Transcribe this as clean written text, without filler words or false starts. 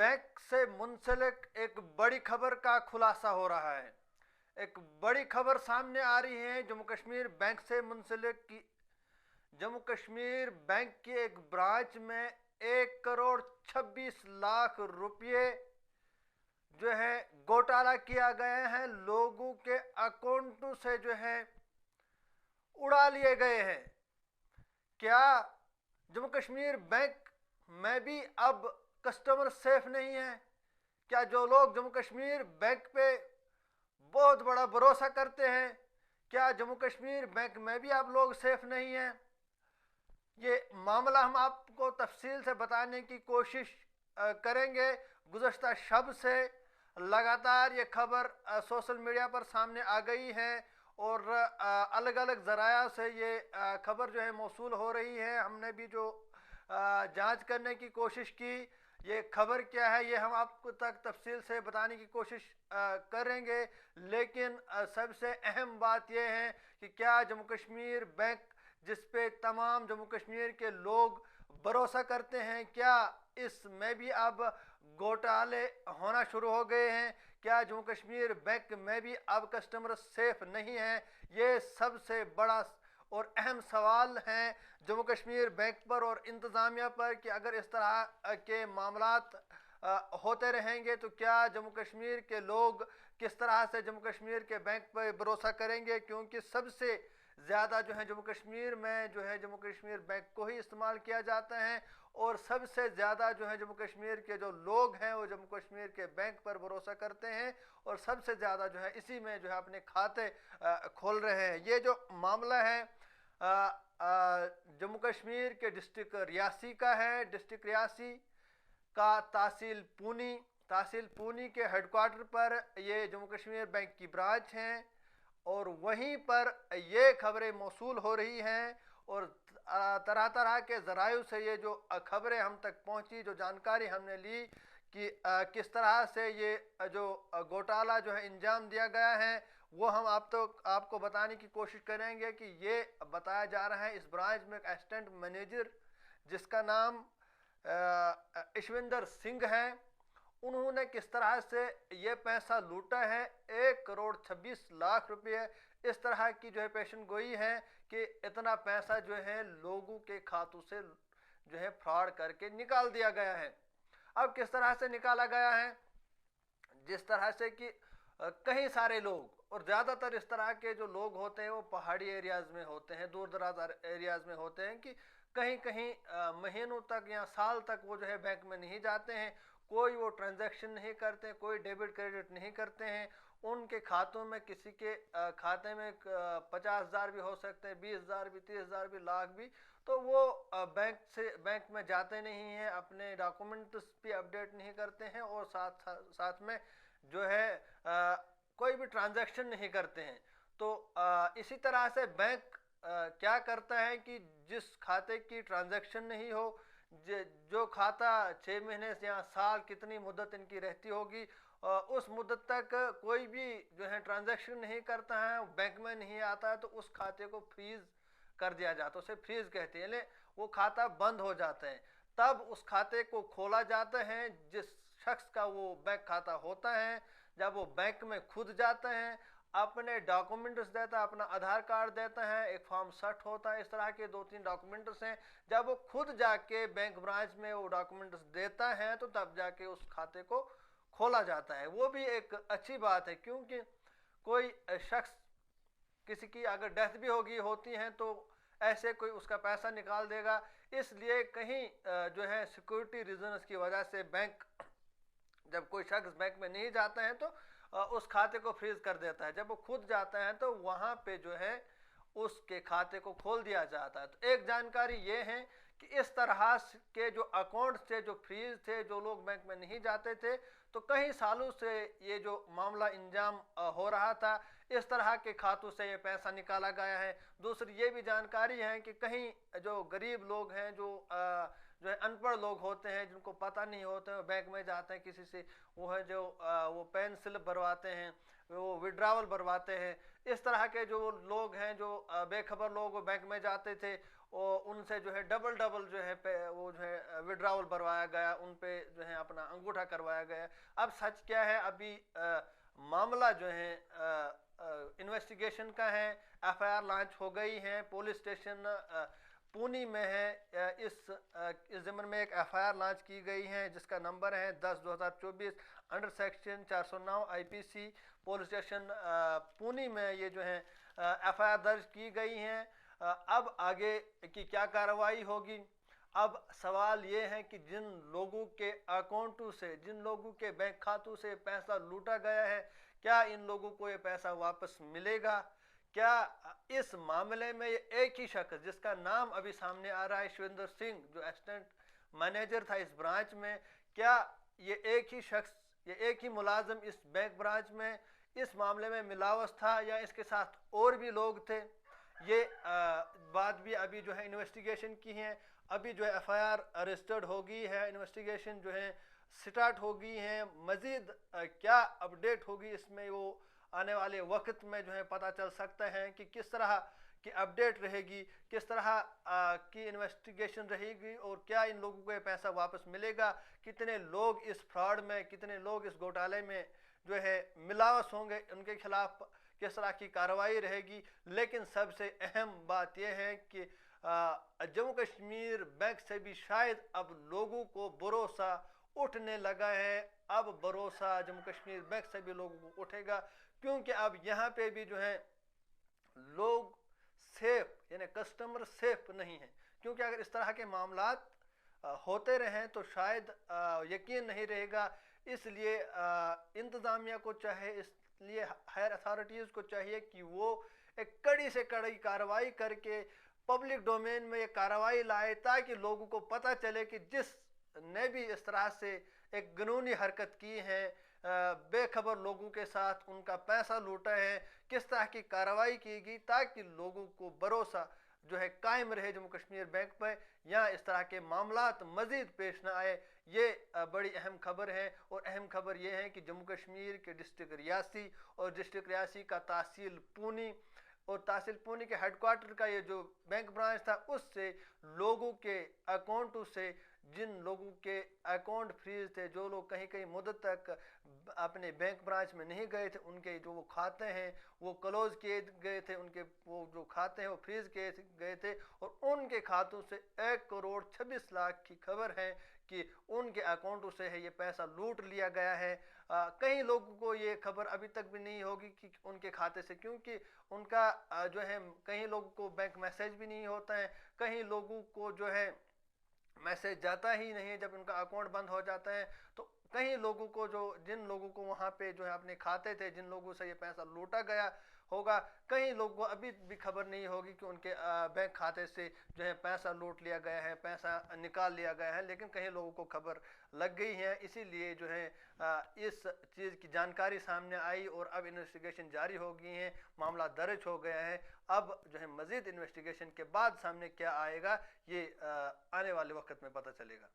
Bank से मुंसलिक एक बड़ी खबर का खुलासा हो रहा है। एक बड़ी खबर सामने आ रही है जम्मू कश्मीर बैंक से मुंसलिक की। जम्मू कश्मीर बैंक की एक ब्रांच में 1 करोड़ 26 लाख रुपये जो है घोटाला किया गया है। लोगों के अकाउंटों से जो है उड़ा लिए गए हैं। क्या जम्मू कश्मीर बैंक में भी अब कस्टमर सेफ नहीं है? क्या जो लोग जम्मू कश्मीर बैंक पे बहुत बड़ा भरोसा करते हैं, क्या जम्मू कश्मीर बैंक में भी आप लोग सेफ नहीं हैं? ये मामला हम आपको तफसील से बताने की कोशिश करेंगे। गुज़श्ता शब से लगातार ये खबर सोशल मीडिया पर सामने आ गई है और अलग अलग ज़राया से ये खबर जो है मौसूल हो रही है। हमने भी जो जांच करने की कोशिश की, ये खबर क्या है ये हम आपको तक तफसील से बताने की कोशिश करेंगे। लेकिन सबसे अहम बात यह है कि क्या जम्मू कश्मीर बैंक, जिस पे तमाम जम्मू कश्मीर के लोग भरोसा करते हैं, क्या इसमें भी अब घोटाले होना शुरू हो गए हैं? क्या जम्मू कश्मीर बैंक में भी अब कस्टमर सेफ नहीं है? ये सबसे बड़ा और अहम सवाल हैं जम्मू कश्मीर बैंक पर और इंतज़ामिया पर कि अगर इस तरह के मामलात होते रहेंगे तो क्या जम्मू कश्मीर के लोग किस तरह से जम्मू कश्मीर के बैंक पर भरोसा करेंगे? क्योंकि सबसे ज़्यादा जो है जम्मू कश्मीर में जो है जम्मू कश्मीर बैंक को ही इस्तेमाल किया जाता है और सबसे ज़्यादा जो है जम्मू कश्मीर के जो लोग हैं वो जम्मू कश्मीर के बैंक पर भरोसा करते हैं और सबसे ज़्यादा जो है इसी में जो है अपने खाते खोल रहे हैं। ये जो मामला है जम्मू कश्मीर के डिस्ट्रिक्ट रियासी का है। डिस्ट्रिक्ट रियासी का तहसील पूनी के हेडक्वार्टर पर ये जम्मू कश्मीर बैंक की ब्रांच है और वहीं पर ये खबरें मौसूल हो रही हैं और तरह तरह के ज़राइयों से ये जो खबरें हम तक पहुंची, जो जानकारी हमने ली कि किस तरह से ये जो घोटाला जो है अंजाम दिया गया है, वो हम आपको बताने की कोशिश करेंगे कि ये बताया जा रहा है इस ब्रांच में एक असिस्टेंट मैनेजर जिसका नाम ईशविंदर सिंह है, उन्होंने किस तरह से ये पैसा लूटा है। 1 करोड़ 26 लाख रुपये इस तरह की जो है पेशन गोई है कि इतना पैसा जो है लोगों के खातों से जो है फ्रॉड करके निकाल दिया गया है। अब किस तरह से निकाला गया है? जिस तरह से कि कई सारे लोग और ज़्यादातर इस तरह के जो लोग होते हैं वो पहाड़ी एरियाज़ में होते हैं, दूर दराज एरियाज़ में होते हैं कि कहीं कहीं महीनों तक या साल तक वो जो है बैंक में नहीं जाते हैं, कोई वो ट्रांजैक्शन नहीं करते, कोई डेबिट क्रेडिट नहीं करते हैं। उनके खातों में किसी के खाते में 50,000 भी हो सकते हैं, 20,000 भी, 30,000 भी, लाख भी, तो वो बैंक में जाते नहीं हैं, अपने डॉक्यूमेंट्स भी अपडेट नहीं करते हैं और साथ में जो है कोई भी ट्रांजैक्शन नहीं करते हैं। तो इसी तरह से बैंक क्या करता है कि जिस खाते की ट्रांजैक्शन नहीं हो, जो खाता 6 महीने या साल कितनी मुद्दत इनकी रहती होगी, उस मुद्दत तक कोई भी जो है ट्रांजैक्शन नहीं करता है, बैंक में नहीं आता है, तो उस खाते को फ्रीज कर दिया जाता है। उसे फ्रीज कहते हैं, यानी वो खाता बंद हो जाता है। तब उस खाते को खोला जाता है। जिस शख्स का वो बैंक खाता होता है, जब वो बैंक में खुद जाता है, अपने डॉक्यूमेंट्स देता है, अपना आधार कार्ड देता है, एक फॉर्म 60 होता है, इस तरह के 2-3 डॉक्यूमेंट्स हैं। जब वो खुद जाके बैंक ब्रांच में वो डॉक्यूमेंट्स देता है तो तब जाके उस खाते को खोला जाता है। वो भी एक अच्छी बात है क्योंकि कोई शख्स, किसी की अगर डेथ भी होती है तो ऐसे कोई उसका पैसा निकाल देगा, इसलिए कहीं जो है सिक्योरिटी रीजंस की वजह से बैंक, जब कोई शख्स बैंक में नहीं जाता है तो उस खाते को फ्रीज कर देता है। जब वो खुद जाता है तो वहां पे जो है उसके खाते को खोल दिया जाता है। तो एक जानकारी ये है कि इस तरह के जो अकाउंट थे, जो फ्रीज थे, जो लोग बैंक में नहीं जाते थे, तो कई सालों से ये जो मामला इंजाम हो रहा था, इस तरह के खातों से ये पैसा निकाला गया है। दूसरी ये भी जानकारी है कि कहीं जो गरीब लोग हैं, जो है अनपढ़ लोग होते हैं, जिनको पता नहीं होता है, बैंक में जाते हैं किसी से, वो है जो वो पेन स्लिप भरवाते हैं, वो विड्रावल भरवाते हैं। इस तरह के जो लोग हैं, जो बेखबर लोग वो बैंक में जाते थे और उनसे जो है डबल डबल जो है वो जो है विड्रावल भरवाया गया, उन पे जो है अपना अंगूठा करवाया गया। अब सच क्या है, अभी मामला जो है इन्वेस्टिगेशन का है। एफआईआर लॉन्च हो गई है, पुलिस स्टेशन पुणे में है। इस ज़िम्मन में एक एफआईआर लॉन्च की गई है जिसका नंबर है 10/2024 under section 409 IPC. Police station Pune में ये जो है एफआईआर दर्ज की गई हैं। अब आगे की क्या कार्रवाई होगी। अब सवाल ये है कि जिन लोगों के अकाउंटों से, जिन लोगों के बैंक खातों से पैसा लूटा गया है, क्या इन लोगों को ये पैसा वापस मिलेगा? क्या इस मामले में ये एक ही शख्स जिसका नाम अभी सामने आ रहा है, शिवेंद्र सिंह, जो असिस्टेंट मैनेजर था इस ब्रांच में, क्या ये एक ही शख्स, ये एक ही मुलाजिम इस बैंक ब्रांच में इस मामले में मिलावस था या इसके साथ और भी लोग थे? ये बात भी अभी जो है इन्वेस्टिगेशन की है। अभी जो है एफआईआर रजिस्टर्ड होगी है, इन्वेस्टिगेशन जो है स्टार्ट होगी है। मज़ीद क्या अपडेट होगी इसमें वो आने वाले वक्त में जो है पता चल सकता है कि किस तरह की अपडेट रहेगी, किस तरह की इन्वेस्टिगेशन रहेगी और क्या इन लोगों को ये पैसा वापस मिलेगा, कितने लोग इस फ्रॉड में, कितने लोग इस घोटाले में जो है मिलावस होंगे, उनके खिलाफ किस तरह की कार्रवाई रहेगी। लेकिन सबसे अहम बात यह है कि जम्मू कश्मीर बैंक से भी शायद अब लोगों को भरोसा उठने लगा है। अब भरोसा जम्मू कश्मीर बैंक से भी लोगों को उठेगा, क्योंकि अब यहाँ पे भी जो है लोग सेफ, यानी कस्टमर सेफ नहीं है। क्योंकि अगर इस तरह के मामलात होते रहें तो शायद यकीन नहीं रहेगा। इसलिए इंतज़ामिया को चाहे, इसलिए हायर अथॉरिटीज़ को चाहिए कि वो एक कड़ी से कड़ी कार्रवाई करके पब्लिक डोमेन में ये कार्रवाई लाए, ताकि लोगों को पता चले कि जिस ने भी इस तरह से एक कानूनी हरकत की है, बेखबर लोगों के साथ उनका पैसा लूटा है, किस तरह की कार्रवाई की गई, ताकि लोगों को भरोसा जो है कायम रहे जम्मू कश्मीर बैंक पर, या इस तरह के मामलात मज़ीद पेश न आए। ये बड़ी अहम खबर है। और अहम खबर ये है कि जम्मू कश्मीर के डिस्ट्रिक्ट रियासी और डिस्ट्रिक्ट रियासी का तहसील पुणे और तहसील पुणे के हेडक्वार्टर का ये जो बैंक ब्रांच था, उससे लोगों के अकाउंटों से, जिन लोगों के अकाउंट फ्रीज थे, जो लोग कहीं कहीं मुद्दत तक अपने बैंक ब्रांच में नहीं गए थे, उनके जो वो खाते हैं वो क्लोज किए गए थे, उनके वो जो खाते हैं वो फ्रीज किए गए थे, और उनके खातों से 1,26,00,000 की खबर है कि उनके अकाउंटों से है ये पैसा लूट लिया गया है। कई लोगों को ये खबर अभी तक भी नहीं होगी कि उनके खाते से, क्योंकि उनका जो है कई लोगों को बैंक मैसेज भी नहीं होता है, कई लोगों को जो है मैसेज जाता ही नहीं है जब उनका अकाउंट बंद हो जाता है। तो कई लोगों को, जो जिन लोगों को वहाँ पे जो है अपने खाते थे, जिन लोगों से ये पैसा लूटा गया होगा, कई लोगों को अभी भी खबर नहीं होगी कि उनके बैंक खाते से जो है पैसा लूट लिया गया है, पैसा निकाल लिया गया है। लेकिन कई लोगों को खबर लग गई है, इसीलिए जो है इस चीज़ की जानकारी सामने आई और अब इन्वेस्टिगेशन जारी हो गई है, मामला दर्ज हो गया है। अब जो है मज़ीद इन्वेस्टिगेशन के बाद सामने क्या आएगा, ये आने वाले वक्त में पता चलेगा।